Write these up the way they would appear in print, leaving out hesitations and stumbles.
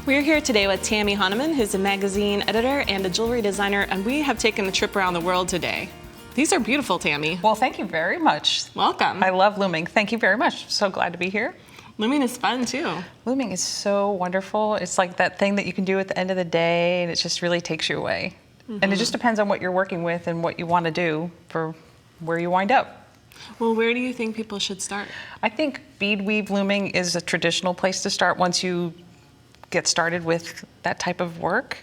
We're here today with Tammy Honaman, who's a magazine editor and a jewelry designer, and we have taken a trip around the world today. These are beautiful, Tammy. Well, thank you very much. Welcome. I love looming. Thank you very much. So glad to be here. Looming is fun, too. Looming is so wonderful. It's like that thing that you can do at the end of the day, and it just really takes you away. And it just depends on what you're working with and what you want to do for where you wind up. Well, where do you think people should start? I think bead weave looming is a traditional place to start once you get started with that type of work.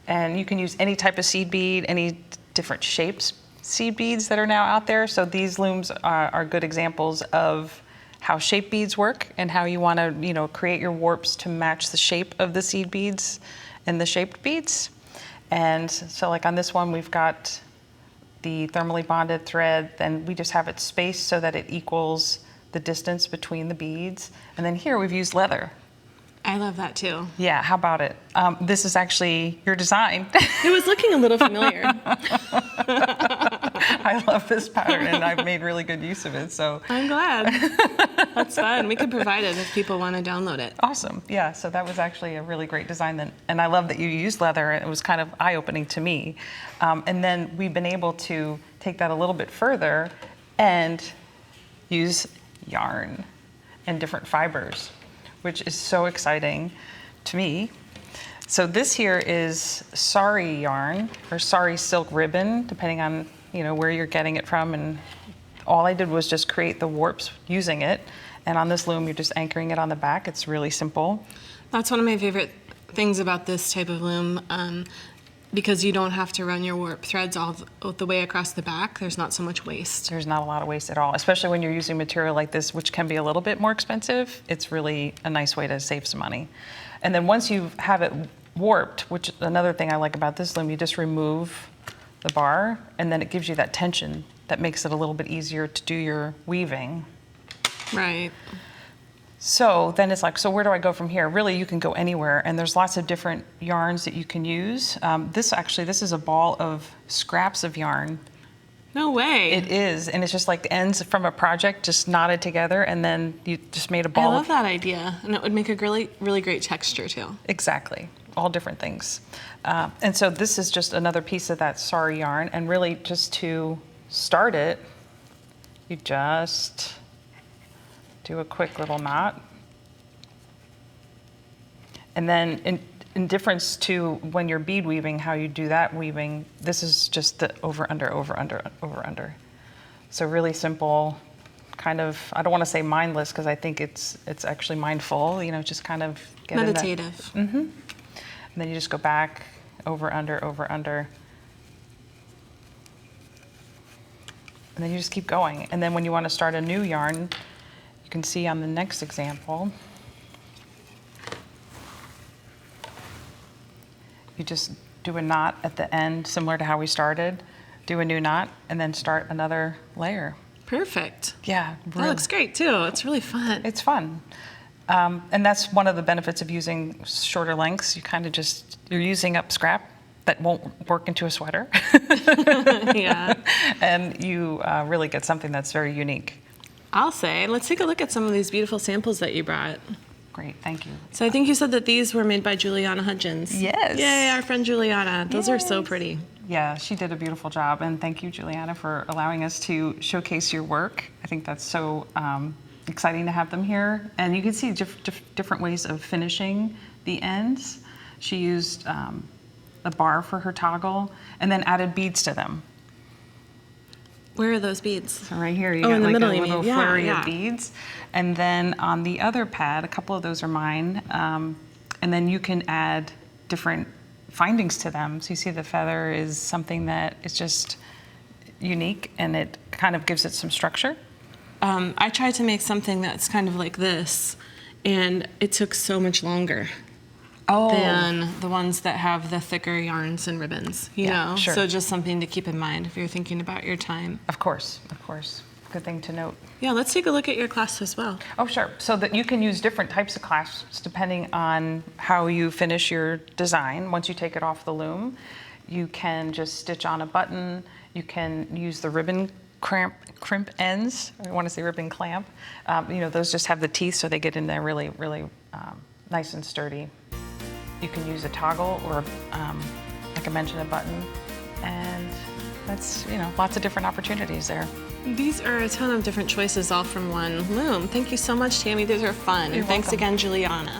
And you can use any type of seed bead, any different shapes seed beads that are now out there. So these looms are good examples of how shape beads work and how you want to, create your warps to match the shape of the seed beads and the shaped beads. And so like on this one, we've got the thermally bonded thread, then we just have it spaced so that it equals the distance between the beads. And then here we've used leather. I love that too. Yeah, how about it? This is actually your design. It was looking a little familiar. I love this pattern and I've made really good use of it, so. I'm glad. That's fun. We could provide it if people want to download it. Awesome, yeah, so that was actually a really great design. And I love that you used leather. It was kind of eye-opening to me. And then we've been able to take that a little bit further and use yarn and different fibers, which is so exciting to me. So this here is sari yarn or sari silk ribbon, depending on where you're getting it from. And all I did was just create the warps using it. And on this loom, you're just anchoring it on the back. It's really simple. That's one of my favorite things about this type of loom, because you don't have to run your warp threads all the way across the back. There's not so much waste. There's not a lot of waste at all, especially when you're using material like this, which can be a little bit more expensive. It's really a nice way to save some money. And then once you have it warped, which another thing I like about this loom, you just remove the bar, and then it gives you that tension that makes it a little bit easier to do your weaving. Right. So then it's like, so where do I go from here? Really, you can go anywhere, and there's lots of different yarns that you can use. This is a ball of scraps of yarn. No way. It is, and it's just like the ends from a project just knotted together, and then you just made a ball. I love that idea, and it would make a really, really great texture too. Exactly, all different things. And so this is just another piece of that sari yarn, and really just to start it, you just do a quick little knot. And then in difference to when you're bead weaving, how you do that weaving, this is just the over, under, over, under, over, under. So really simple, kind of, I don't want to say mindless because I think it's actually mindful, just kind of get meditative. In that. And then you just go back, over, under, over, under. And then you just keep going. And then when you want to start a new yarn, you can see on the next example, you just do a knot at the end, similar to how we started, do a new knot, and then start another layer. Perfect. Yeah. That looks great too. It's really fun. It's fun. And that's one of the benefits of using shorter lengths. You kind of you're using up scrap that won't work into a sweater. Yeah. And you really get something that's very unique. I'll say. Let's take a look at some of these beautiful samples that you brought. Great, thank you. So I think you said that these were made by Juliana Hudgens. Yes. Yay, our friend Juliana. Those are so pretty. Yeah, she did a beautiful job, and thank you, Juliana, for allowing us to showcase your work. I think that's so exciting to have them here. And you can see different ways of finishing the ends. She used a bar for her toggle, and then added beads to them. Where are those beads? So right here, you in got the like middle, a little you mean. flurry Yeah. of beads. And then on the other pad, a couple of those are mine, and then you can add different findings to them. So you see the feather is something that is just unique, and it kind of gives it some structure. I tried to make something that's kind of like this, and it took so much longer than the ones that have the thicker yarns and ribbons, you know? Sure. So just something to keep in mind if you're thinking about your time. Of course. Good thing to note. Yeah, let's take a look at your clasp as well. Oh, sure. So that you can use different types of clasps depending on how you finish your design. Once you take it off the loom, you can just stitch on a button. You can use the ribbon crimp ends. I want to say ribbon clamp. Those just have the teeth, so they get in there really, really nice and sturdy. You can use a toggle or, like I mentioned, a button. And that's, lots of different opportunities there. These are a ton of different choices all from one loom. Thank you so much, Tammy. These are fun. You're And thanks welcome. again, Juliana.